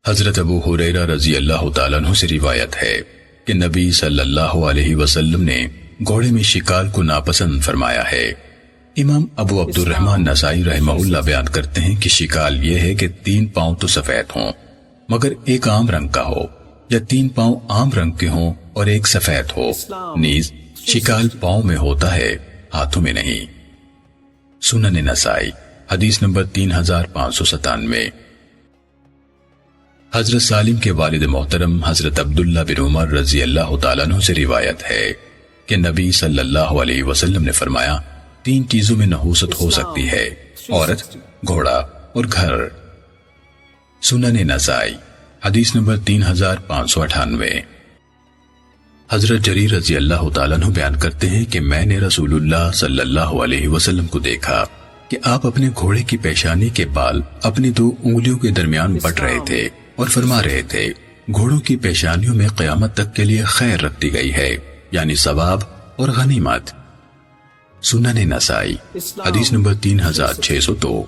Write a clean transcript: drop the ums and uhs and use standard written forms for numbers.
حضرت ابو ہریرہ رضی اللہ تعالیٰ عنہ سے روایت ہے کہ نبی صلی اللہ علیہ وسلم نے گھوڑے میں شکال کو ناپسند فرمایا ہے۔ امام ابو عبد الرحمن نسائی رحمہ اللہ بیان کرتے ہیں کہ شکال یہ ہے کہ 3 پاؤں تو سفید ہوں مگر ایک عام رنگ کا ہو، یا 3 پاؤں عام رنگ کے ہوں اور ایک سفید ہو، نیز شکال پاؤں میں ہوتا ہے، ہاتھوں میں نہیں۔ سنن نسائی حدیث نمبر 3597۔ حضرت سالم کے والد محترم حضرت عبداللہ بن عمر رضی اللہ تعالیٰ عنہ سے روایت ہے کہ نبی صلی اللہ علیہ وسلم نے فرمایا 3 چیزوں میں نحوست ہو سکتی ہے، عورت، گھوڑا اور گھر۔ سنن نسائی حدیث نمبر 3598۔ حضرت جریر رضی اللہ تعالیٰ عنہ بیان کرتے ہیں کہ میں نے رسول اللہ صلی اللہ علیہ وسلم کو دیکھا کہ آپ اپنے گھوڑے کی پیشانی کے بال اپنی 2 انگلیوں کے درمیان بٹ رہے تھے اور فرما رہے تھے گھوڑوں کی پیشانیوں میں قیامت تک کے لیے خیر رکھ دی گئی ہے، یعنی ثواب اور غنیمت۔ سنن نسائی حدیث نمبر 3602۔